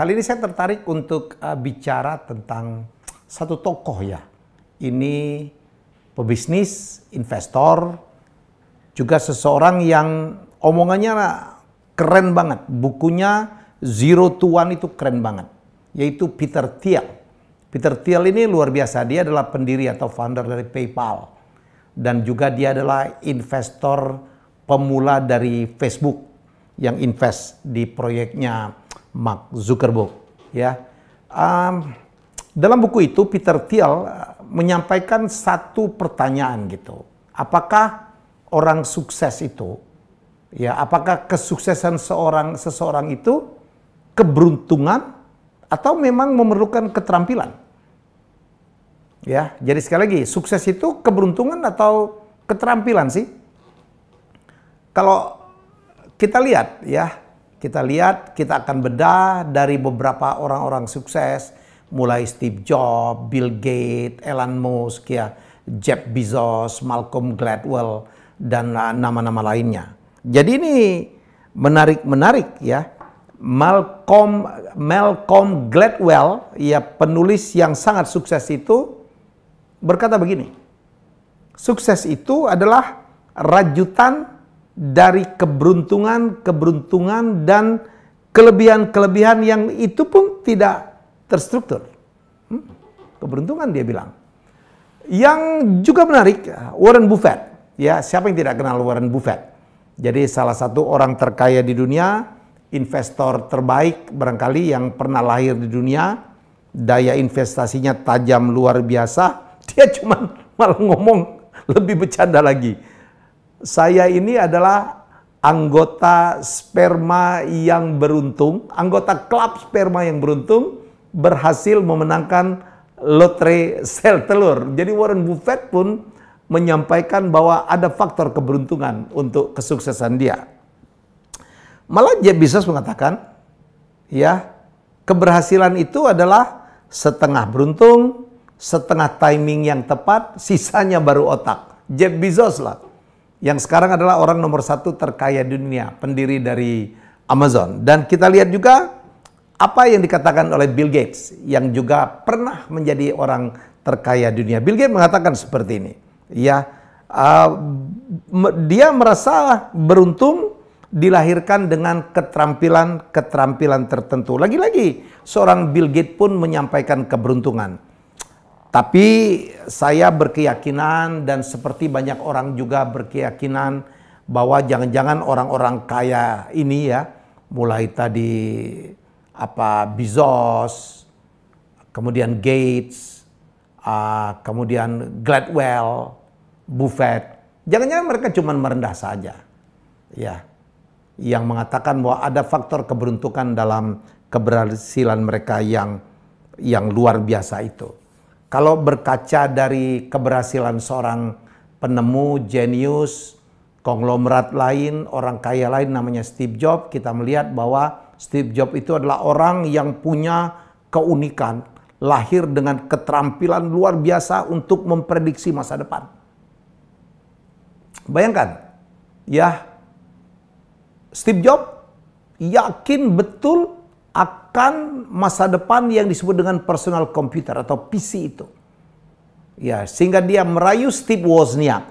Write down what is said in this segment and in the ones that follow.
Kali ini saya tertarik untuk bicara tentang satu tokoh ya. Ini pebisnis, investor, juga seseorang yang omongannya keren banget. Bukunya Zero to One itu keren banget. Yaitu Peter Thiel. Peter Thiel ini luar biasa. Dia adalah pendiri atau founder dari PayPal. Dan juga dia adalah investor pemula dari Facebook yang invest di proyeknya Mark Zuckerberg. Ya, dalam buku itu Peter Thiel menyampaikan satu pertanyaan gitu. Apakah orang sukses itu, ya, apakah kesuksesan seseorang itu keberuntungan atau memang memerlukan keterampilan? Ya, jadi sekali lagi, sukses itu keberuntungan atau keterampilan sih? Kalau kita lihat ya, kita akan bedah dari beberapa orang-orang sukses, mulai Steve Jobs, Bill Gates, Elon Musk, ya, Jeff Bezos, Malcolm Gladwell, dan nama-nama lainnya. Jadi ini menarik ya. Malcolm Gladwell, ya, penulis yang sangat sukses itu berkata begini, sukses itu adalah rajutan dari keberuntungan dan kelebihan yang itu pun tidak terstruktur. Keberuntungan dia bilang. Yang juga menarik, Warren Buffett. Ya, siapa yang tidak kenal Warren Buffett? Jadi salah satu orang terkaya di dunia, investor terbaik barangkali yang pernah lahir di dunia, daya investasinya tajam luar biasa. Dia cuma malah ngomong lebih bercanda lagi. Saya ini adalah anggota sperma yang beruntung, anggota klub sperma yang beruntung, berhasil memenangkan lotre sel telur. Jadi Warren Buffett pun menyampaikan bahwa ada faktor keberuntungan untuk kesuksesan dia. Malah Jeff Bezos mengatakan, ya, keberhasilan itu adalah setengah beruntung, setengah timing yang tepat, sisanya baru otak. Jeff Bezos lah, yang sekarang adalah orang nomor 1 terkaya di dunia, pendiri dari Amazon. Dan kita lihat juga apa yang dikatakan oleh Bill Gates, yang juga pernah menjadi orang terkaya di dunia. Bill Gates mengatakan seperti ini, ya, dia merasa beruntung dilahirkan dengan keterampilan tertentu. Lagi-lagi, seorang Bill Gates pun menyampaikan keberuntungan. Tapi saya berkeyakinan dan seperti banyak orang juga berkeyakinan bahwa jangan-jangan orang-orang kaya ini ya, mulai tadi Bezos, kemudian Gates, kemudian Gladwell, Buffett, jangan-jangan mereka cuma merendah saja. Ya, yang mengatakan bahwa ada faktor keberuntungan dalam keberhasilan mereka yang luar biasa itu. Kalau berkaca dari keberhasilan seorang penemu, jenius, konglomerat lain, orang kaya lain namanya Steve Jobs, kita melihat bahwa Steve Jobs itu adalah orang yang punya keunikan, lahir dengan keterampilan luar biasa untuk memprediksi masa depan. Bayangkan, ya, Steve Jobs yakin betul akan masa depan yang disebut dengan personal computer atau PC itu. Ya, sehingga dia merayu Steve Wozniak,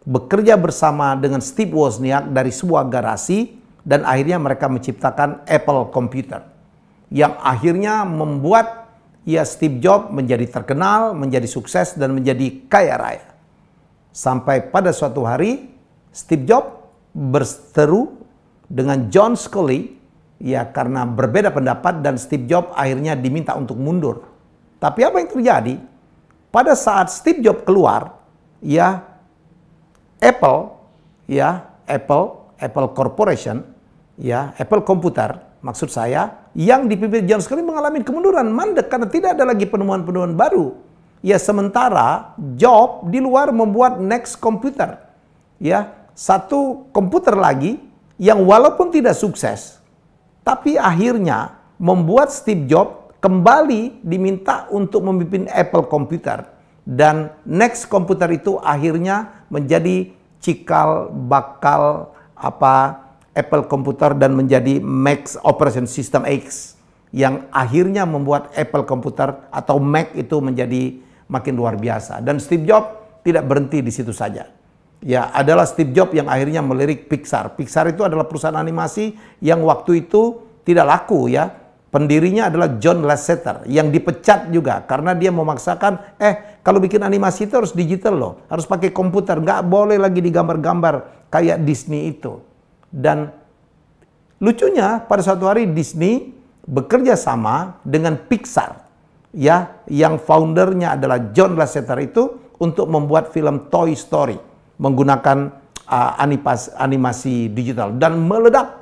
bekerja bersama dengan Steve Wozniak dari sebuah garasi, dan akhirnya mereka menciptakan Apple Computer, yang akhirnya membuat ya Steve Jobs menjadi terkenal, menjadi sukses, dan menjadi kaya raya. Sampai pada suatu hari Steve Jobs berseteru dengan John Sculley, ya, karena berbeda pendapat, dan Steve Jobs akhirnya diminta untuk mundur. Tapi apa yang terjadi? Pada saat Steve Jobs keluar, ya, Apple Corporation, ya, Apple Computer, maksud saya, yang dipimpin John Sculley mengalami kemunduran, mandek karena tidak ada lagi penemuan-penemuan baru. Ya, sementara Jobs di luar membuat Next Computer, ya, satu komputer lagi yang walaupun tidak sukses, tapi akhirnya membuat Steve Jobs kembali diminta untuk memimpin Apple Computer. Dan Next Computer itu akhirnya menjadi cikal bakal Apple Computer dan menjadi Mac Operation System X. yang akhirnya membuat Apple komputer atau Mac itu menjadi makin luar biasa. Dan Steve Jobs tidak berhenti di situ saja. Ya, adalah Steve Jobs yang akhirnya melirik Pixar. Pixar itu adalah perusahaan animasi yang waktu itu tidak laku ya. Pendirinya adalah John Lasseter yang dipecat juga karena dia memaksakan, kalau bikin animasi itu harus digital loh, harus pakai komputer, nggak boleh lagi digambar-gambar kayak Disney itu. Dan lucunya pada suatu hari Disney bekerja sama dengan Pixar, ya, yang foundernya adalah John Lasseter itu untuk membuat film Toy Story menggunakan animasi digital dan meledak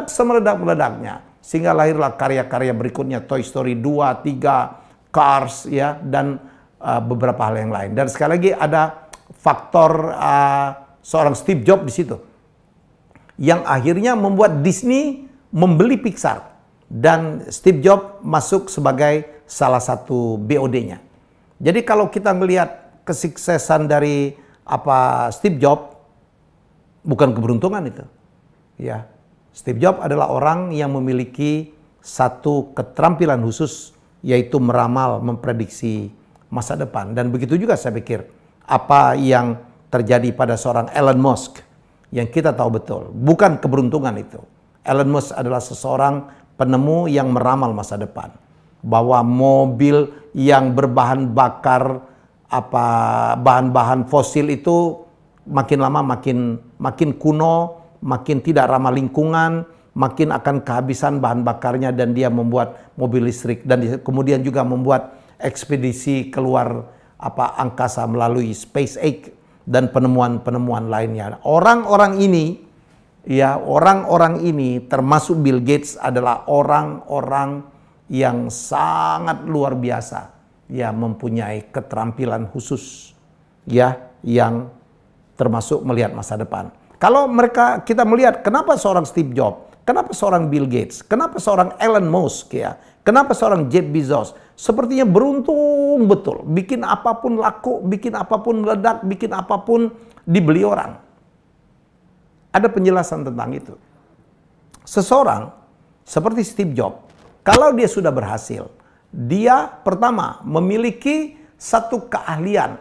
semeledak-meledaknya. Sehingga lahirlah karya-karya berikutnya, Toy Story 2, 3, Cars, ya, dan beberapa hal yang lain. Dan sekali lagi ada faktor seorang Steve Jobs di situ, yang akhirnya membuat Disney membeli Pixar. Dan Steve Jobs masuk sebagai salah satu BOD-nya. Jadi kalau kita melihat kesuksesan dari Steve Jobs, bukan keberuntungan itu. Ya. Steve Jobs adalah orang yang memiliki satu keterampilan khusus, yaitu meramal, memprediksi masa depan. Dan begitu juga saya pikir apa yang terjadi pada seorang Elon Musk, yang kita tahu betul, bukan keberuntungan itu. Elon Musk adalah seseorang penemu yang meramal masa depan. Bahwa mobil yang berbahan bakar bahan-bahan fosil itu makin lama makin kuno, makin tidak ramah lingkungan, makin akan kehabisan bahan bakarnya, dan dia membuat mobil listrik dan kemudian juga membuat ekspedisi keluar angkasa melalui SpaceX dan penemuan-penemuan lainnya. Orang-orang ini termasuk Bill Gates adalah orang-orang yang sangat luar biasa, ya, mempunyai keterampilan khusus, ya, yang termasuk melihat masa depan. Kalau kita melihat kenapa seorang Steve Jobs, kenapa seorang Bill Gates, kenapa seorang Elon Musk, ya, kenapa seorang Jeff Bezos, sepertinya beruntung betul, bikin apapun laku, bikin apapun meledak, bikin apapun dibeli orang. Ada penjelasan tentang itu. Seseorang seperti Steve Jobs, kalau dia sudah berhasil, dia pertama memiliki satu keahlian,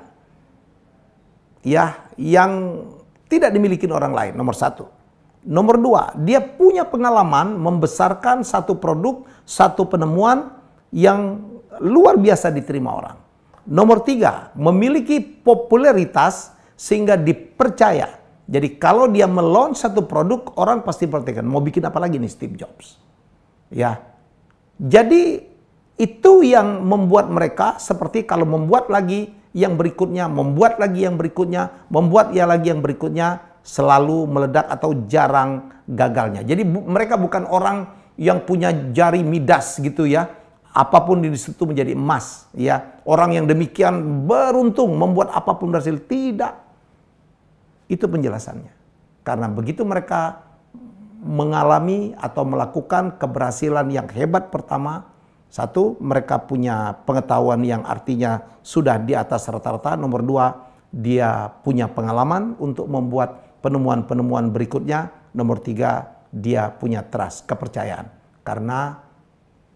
ya, yang tidak dimiliki orang lain, nomor satu. Nomor dua, dia punya pengalaman membesarkan satu produk, satu penemuan yang luar biasa diterima orang. Nomor tiga, memiliki popularitas sehingga dipercaya. Jadi kalau dia melaunch satu produk, orang pasti perhatikan, mau bikin apa lagi nih Steve Jobs. Ya. Jadi itu yang membuat mereka seperti kalau membuat lagi yang berikutnya, membuat lagi yang berikutnya, membuat lagi yang berikutnya, selalu meledak atau jarang gagalnya. Jadi mereka bukan orang yang punya jari midas gitu ya. Apapun di situ menjadi emas, ya. Orang yang demikian beruntung membuat apapun berhasil, tidak. Itu penjelasannya. Karena begitu mereka mengalami atau melakukan keberhasilan yang hebat pertama, satu, mereka punya pengetahuan yang artinya sudah di atas rata-rata. Nomor dua, dia punya pengalaman untuk membuat penemuan-penemuan berikutnya. Nomor tiga, dia punya trust, kepercayaan. Karena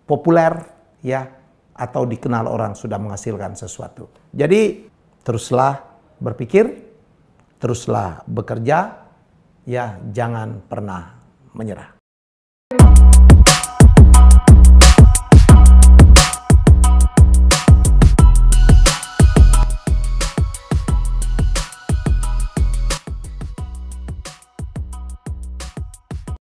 populer, ya, atau dikenal orang sudah menghasilkan sesuatu. Jadi, teruslah berpikir, teruslah bekerja, ya, jangan pernah menyerah.